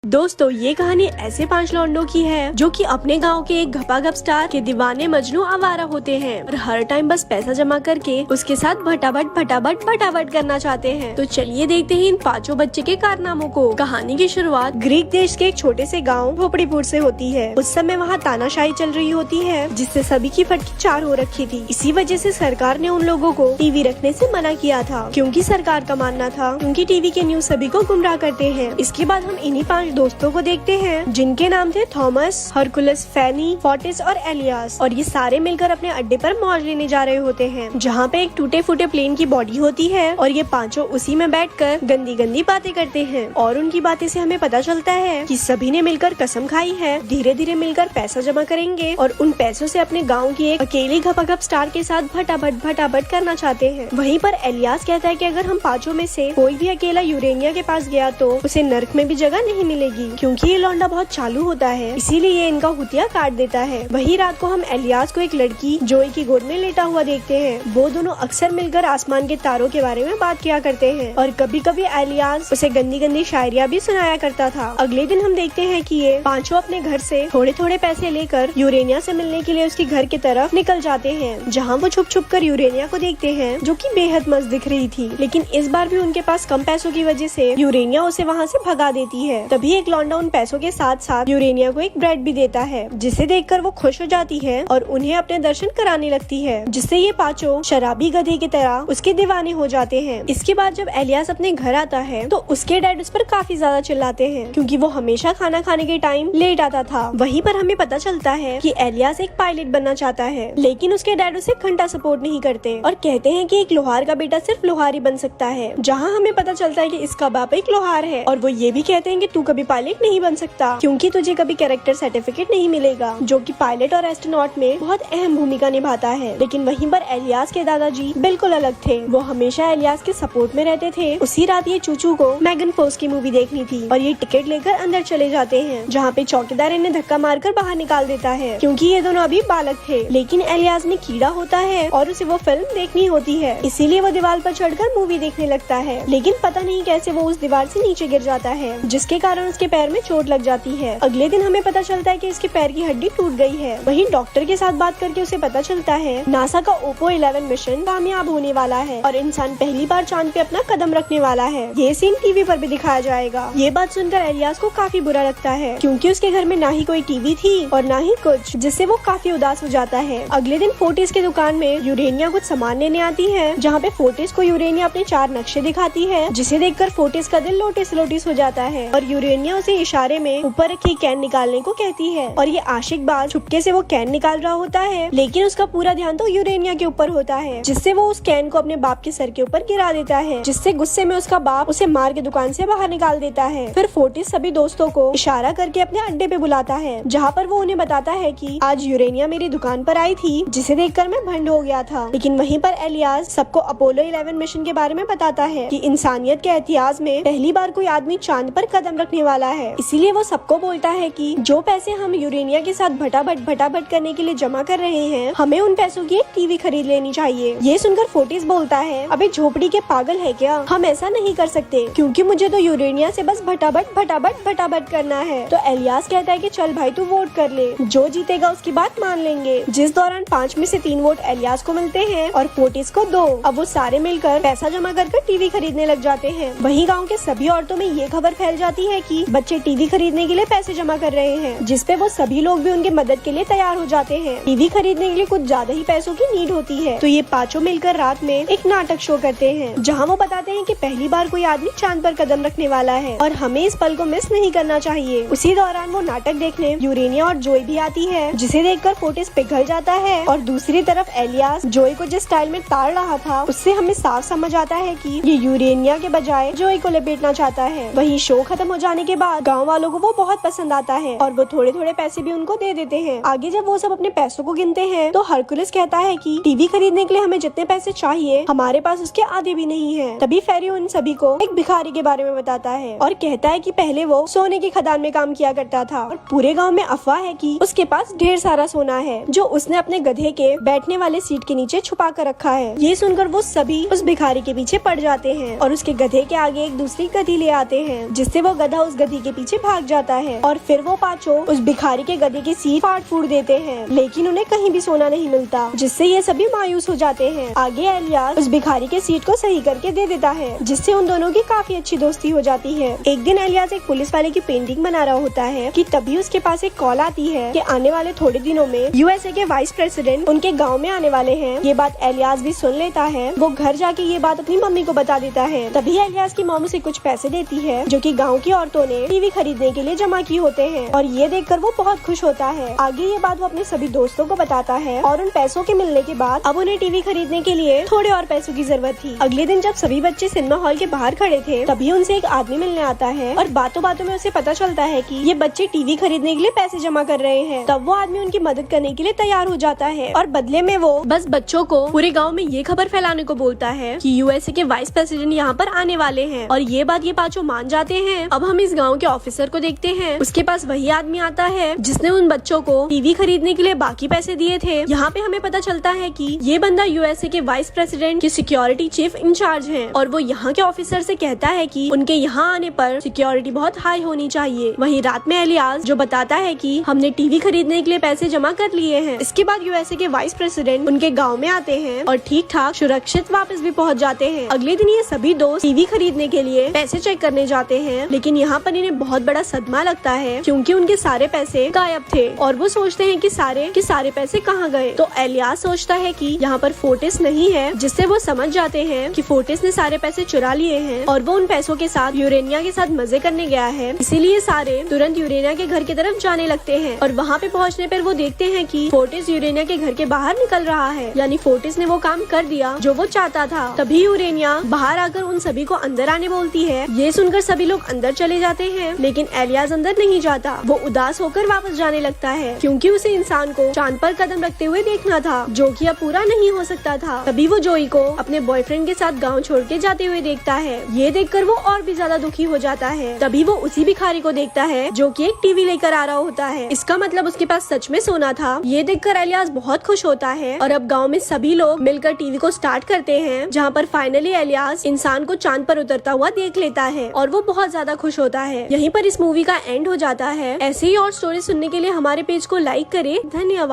दोस्तों ये कहानी ऐसे 5 लौंडों की है जो कि अपने गांव के एक घपाघप स्टार के दीवाने मजनू आवारा होते हैं और हर टाइम बस पैसा जमा करके उसके साथ भटाभट करना चाहते हैं। तो चलिए देखते हैं इन 5 बच्चे के कारनामों को। कहानी की शुरुआत ग्रीक देश के एक छोटे से गाँव झोपड़ीपुर से होती है। उस समय वहाँ तानाशाही चल रही होती है जिससे सभी की फटकी 4 हो रखी थी। इसी वजह से सरकार ने उन लोगों को टीवी रखने से मना किया था, क्योंकि सरकार का मानना था क्योंकि टीवी के न्यूज सभी को गुमराह करते हैं। इसके बाद हम इन्हीं 5 दोस्तों को देखते हैं जिनके नाम थे थॉमस, हरकुलस, फैनी, फोर्टिस और एलियास। और ये सारे मिलकर अपने अड्डे पर मौज लेने जा रहे होते हैं, जहाँ पे एक टूटे फूटे प्लेन की बॉडी होती है और ये 5 उसी में बैठकर गंदी गंदी बातें करते हैं। और उनकी बातें से हमें पता चलता है कि सभी ने मिलकर कसम खाई है धीरे धीरे मिलकर पैसा जमा करेंगे और उन पैसों से अपने गाँव की एक अकेली घपाघप स्टार के साथ भटाभट करना चाहते हैं। वहीं पर एलियास कहता है कि अगर हम 5 में से कोई भी अकेला यूरेनिया के पास गया तो उसे नर्क में भी जगह नहीं मिलेगी, क्योंकि ये लौंडा बहुत चालू होता है, इसीलिए ये इनका हुतिया काट देता है। वही रात को हम एलियास को एक लड़की जोई की गोद में लेटा हुआ देखते हैं। वो दोनों अक्सर मिलकर आसमान के तारों के बारे में बात किया करते हैं और कभी कभी एलियास उसे गंदी गंदी शायरियाँ भी सुनाया करता था। अगले दिन हम देखते हैं कि ये 5 अपने घर से थोड़े थोड़े पैसे लेकर यूरेनिया से मिलने के लिए उसके घर की तरफ निकल जाते हैं, जहाँ वो छुप छुप कर यूरेनिया को देखते हैं जो कि बेहद मस्त दिख रही थी। लेकिन इस बार भी उनके पास कम पैसों की वजह से यूरेनिया उसे वहाँ से भगा देती है। तभी एक लौंडा उन पैसों के साथ साथ यूरेनिया को एक ब्रेड भी देता है, जिसे देखकर वो खुश हो जाती है और उन्हें अपने दर्शन कराने लगती है, जिससे ये 5 शराबी गधे की तरह उसके दीवाने हो जाते हैं। इसके बाद जब एलियास अपने घर आता है तो उसके डैड उस पर काफी ज्यादा चिल्लाते हैं, क्योंकि वो हमेशा खाना खाने के टाइम लेट आता था। वहीं पर हमें पता चलता है कि एलियास एक पायलट बनना चाहता है, लेकिन उसके डैड उसे घंटा सपोर्ट नहीं करते और कहते हैं कि एक लोहार का बेटा सिर्फ लोहार ही बन सकता है। जहाँ हमें पता चलता है कि इसका बाप एक लोहार है और वो ये भी कहते हैं कि तू कभी पायलट नहीं बन सकता, क्योंकि तुझे कभी कैरेक्टर सर्टिफिकेट नहीं मिलेगा, जो कि पायलट और एस्ट्रोनॉट में बहुत अहम भूमिका निभाता है। लेकिन वहीं पर एलियास के दादाजी बिल्कुल अलग थे। वो हमेशा एलियास के सपोर्ट में रहते थे। उसी रात ये चूचू को मैगन फोर्स की मूवी देखनी थी और ये टिकट लेकर अंदर चले जाते हैं, जहाँ पे चौकीदार इन्हें धक्का मारकर बाहर निकाल देता है, क्योंकि ये दोनों अभी बालक थे। लेकिन एलियास में कीड़ा होता है और उसे वो फिल्म देखनी होती है, इसीलिए वो दीवार पर चढ़कर मूवी देखने लगता है। लेकिन पता नहीं कैसे वो उस दीवार से नीचे गिर जाता है, जिसके कारण उसके पैर में चोट लग जाती है। अगले दिन हमें पता चलता है कि इसके पैर की हड्डी टूट गई है। वहीं डॉक्टर के साथ बात करके उसे पता चलता है नासा का ओपो 11 मिशन कामयाब होने वाला है और इंसान पहली बार चांद पे अपना कदम रखने वाला है। ये सीन टीवी पर भी दिखाया जाएगा। ये बात सुनकर एलियास को काफी बुरा लगता है, क्योंकि उसके घर में ना ही कोई टीवी थी और ना ही कुछ, जिससे वो काफी उदास हो जाता है। अगले दिन फोर्टिस की दुकान में यूरेनिया कुछ सामान लेने आती है, जहाँ पे फोर्टिस को यूरेनिया अपने 4 नक्शे दिखाती है, जिसे देखकर फोर्टिस का दिल लोटिस लोटिस हो जाता है और यूरेनिया उसे इशारे में ऊपर रखी कैन निकालने को कहती है। और ये आशिक बाज चुपके से वो कैन निकाल रहा होता है, लेकिन उसका पूरा ध्यान तो यूरेनिया के ऊपर होता है, जिससे वो उस कैन को अपने बाप के सर के ऊपर गिरा देता है, जिससे गुस्से में उसका बाप उसे मार के दुकान से बाहर निकाल देता है। फिर फोर्टिस सभी दोस्तों को इशारा करके अपने अड्डे पे बुलाता है, जहाँ पर वो उन्हें बताता है कि आज यूरेनिया मेरी दुकान पर आई थी, जिसे देखकर मैं भंड हो गया था। लेकिन वहीं पर एलियास सबको अपोलो 11 मिशन के बारे में बताता है कि इंसानियत के इतिहास में पहली बार कोई आदमी चांद पर कदम रखने वाला है। इसीलिए वो सबको बोलता है कि जो पैसे हम यूरेनिया के साथ भटाभट करने के लिए जमा कर रहे हैं, हमें उन पैसों की एक टीवी खरीद लेनी चाहिए। ये सुनकर फोर्टिस बोलता है, अबे झोपड़ी के पागल है क्या, हम ऐसा नहीं कर सकते, क्योंकि मुझे तो यूरेनिया से बस भटाभट करना है। तो एलियास कहता है कि चल भाई तू वोट कर ले, जो जीतेगा उसकी बात मान लेंगे। जिस दौरान 5 में से 3 वोट एलियास को मिलते हैं और फोर्टिस को 2। अब वो सारे मिलकर पैसा जमा कर टीवी खरीदने लग जाते हैं। वहीं गाँव के सभी औरतों में ये खबर फैल जाती है कि बच्चे टीवी खरीदने के लिए पैसे जमा कर रहे हैं, जिसपे वो सभी लोग भी उनके मदद के लिए तैयार हो जाते हैं। टीवी खरीदने के लिए कुछ ज्यादा ही पैसों की नीड होती है, तो ये 5 मिलकर रात में एक नाटक शो करते हैं, जहाँ वो बताते हैं कि पहली बार कोई आदमी चांद पर कदम रखने वाला है और हमें इस पल को मिस नहीं करना चाहिए। उसी दौरान वो नाटक देखने यूरेनिया और जोई भी आती है, जिसे देखकर फोर्टिस पिघल जाता है और दूसरी तरफ एलियास जोई को जिस स्टाइल में ताड़ रहा था, उससे हमें साफ समझ आता है कि ये यूरेनिया के बजाय जोई को लपेटना चाहता है। वही शो खत्म हो जाने के बाद गाँव वालों को वो बहुत पसंद आता है और वो थोड़े थोड़े पैसे भी उनको दे देते हैं। आगे जब वो सब अपने पैसों को गिनते हैं तो हरकुलस कहता है कि टीवी खरीदने के लिए हमें जितने पैसे चाहिए हमारे पास उसके आधे भी नहीं है। तभी फेरी उन सभी को एक भिखारी के बारे में बताता है और कहता है कि पहले वो सोने की खदान में काम किया करता था और पूरे गाँव में अफवाह है कि उसके पास ढेर सारा सोना है, जो उसने अपने गधे के बैठने वाले सीट के नीचे छुपा कर रखा है। ये सुनकर वो सभी उस भिखारी के पीछे पड़ जाते हैं और उसके गधे के आगे एक दूसरी गधी ले आते हैं, जिससे वो गधा उस गधी के पीछे भाग जाता है और फिर वो पांचों उस भिखारी के गधे की सीट फाड़ फूड़ देते हैं, लेकिन उन्हें कहीं भी सोना नहीं मिलता, जिससे ये सभी मायूस हो जाते हैं। आगे एलियास उस भिखारी के सीट को सही करके दे देता है, जिससे उन दोनों की काफी अच्छी दोस्ती हो जाती है। एक दिन एलियास एक पुलिस वाले की पेंटिंग बना रहा होता है कि तभी उसके पास एक कॉल आती है कि आने वाले थोड़े दिनों में यूएसए के वाइस प्रेसिडेंट उनके गाँव में आने वाले हैं। ये बात एलियास भी सुन लेता है। वो घर जाके ये बात अपनी मम्मी को बता देता है। तभी एलियास की मॉम उसे कुछ पैसे देती है जो कि गांव की औरतों ने टीवी खरीदने के लिए जमा किए होते हैं, और ये देखकर वो बहुत खुश होता है। आगे ये बात वो अपने सभी दोस्तों को बताता है और उन पैसों के मिलने के बाद अब उन्हें टीवी खरीदने के लिए थोड़े और पैसों की जरूरत थी। अगले दिन जब सभी बच्चे सिनेमा हॉल के बाहर खड़े थे तभी उनसे एक आदमी मिलने आता है और बातों बातों में उसे पता चलता है कि ये बच्चे टीवी खरीदने के लिए पैसे जमा कर रहे हैं। तब वो आदमी उनकी मदद करने के लिए तैयार हो जाता है और बदले में वो बस बच्चों को पूरे गाँव में ये खबर फैलाने को बोलता है कि यूएसए के वाइस प्रेसिडेंट यहाँ पर आने वाले हैं, और ये बात ये पांचों मान जाते हैं। अब हम इस गांव के ऑफिसर को देखते हैं। उसके पास वही आदमी आता है जिसने उन बच्चों को टीवी खरीदने के लिए बाकी पैसे दिए थे। यहाँ पे हमें पता चलता है कि ये बंदा यूएसए के वाइस प्रेसिडेंट की सिक्योरिटी चीफ इंचार्ज है, और वो यहाँ के ऑफिसर से कहता है कि उनके यहाँ आने पर सिक्योरिटी बहुत हाई होनी चाहिए। वहीं रात में एलियास जो बताता है कि हमने टीवी खरीदने के लिए पैसे जमा कर लिए हैं। इसके बाद यूएसए के वाइस प्रेसिडेंट उनके गाँव में आते हैं और ठीक ठाक सुरक्षित वापस भी पहुँच जाते हैं। अगले दिन ये सभी दोस्त टीवी खरीदने के लिए पैसे चेक करने जाते हैं, लेकिन यहाँ पर इन्हें बहुत बड़ा सदमा लगता है क्योंकि उनके सारे पैसे गायब थे, और वो सोचते हैं कि सारे पैसे कहाँ गए। तो एलियास सोचता है कि यहाँ पर फोर्टिस नहीं है, जिससे वो समझ जाते हैं कि फोर्टिस ने सारे पैसे चुरा लिए हैं और वो उन पैसों के साथ यूरेनिया के साथ मजे करने गया है। इसीलिए सारे तुरंत यूरेनिया के घर की तरफ जाने लगते हैं, और वहाँ पे पहुँचने पर वो देखते हैं कि फोर्टिस यूरेनिया के घर के बाहर निकल रहा है, यानी फोर्टिस ने वो काम कर दिया जो वो चाहता था। तभी यूरेनिया बाहर आकर उन सभी को अंदर आने बोलती है। ये सुनकर सभी लोग अंदर चले जाते हैं, लेकिन एलियास अंदर नहीं जाता। वो उदास होकर वापस जाने लगता है क्योंकि उसे इंसान को चांद पर कदम रखते हुए देखना था, जो कि अब पूरा नहीं हो सकता था। तभी वो जोई को अपने बॉयफ्रेंड के साथ गांव छोड़ के जाते हुए देखता है। ये देखकर वो और भी ज्यादा दुखी हो जाता है। तभी वो उसी भिखारी को देखता है जो कि एक टीवी लेकर आ रहा होता है। इसका मतलब उसके पास सच में सोना था। ये देखकर एलियास बहुत खुश होता है, और अब गाँव में सभी लोग मिलकर टीवी को स्टार्ट करते हैं, जहाँ पर फाइनली एलियास इंसान को चांद पर उतरता हुआ देख लेता है और वो बहुत ज्यादा खुश होता है। यहीं पर इस मूवी का एंड हो जाता है। ऐसे ही और स्टोरी सुनने के लिए हमारे पेज को लाइक करें। धन्यवाद।